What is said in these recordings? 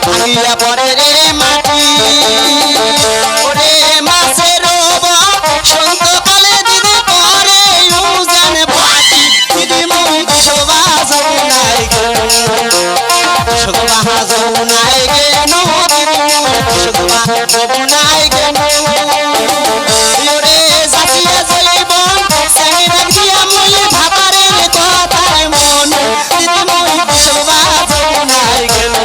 ভাঙিয়া পরে রে মাটি ওরে মাছের সন্ত কালে দিদি পরে উজান পাটি দিদি মই শোভা যমুনায় গেল শোভা যমুনায় গেল শোভা যমুনায় গেল ওরে জাসিয়া যাইব সাই রাখিয়া মই ভাতারের কথায় মন দিদি মই শোভা যমুনায় গেল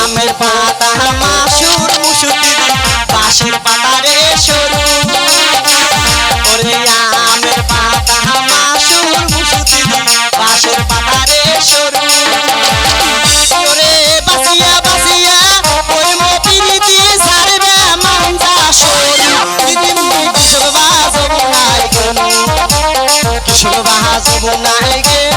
আমের পাতা মাসুর মুসুর বাঁশের পাতা রে সরু ওরে আমের পাতা মাসুর মুসুর বাঁশের পাতা রে সরু ওরে বাসিয়া বাসিয়া ওই মপিরিতি সারবে মাঞ্জা সরু দিদি মুই কিশোর বাজব নাই গেল কিশোর বাজব নাই গেল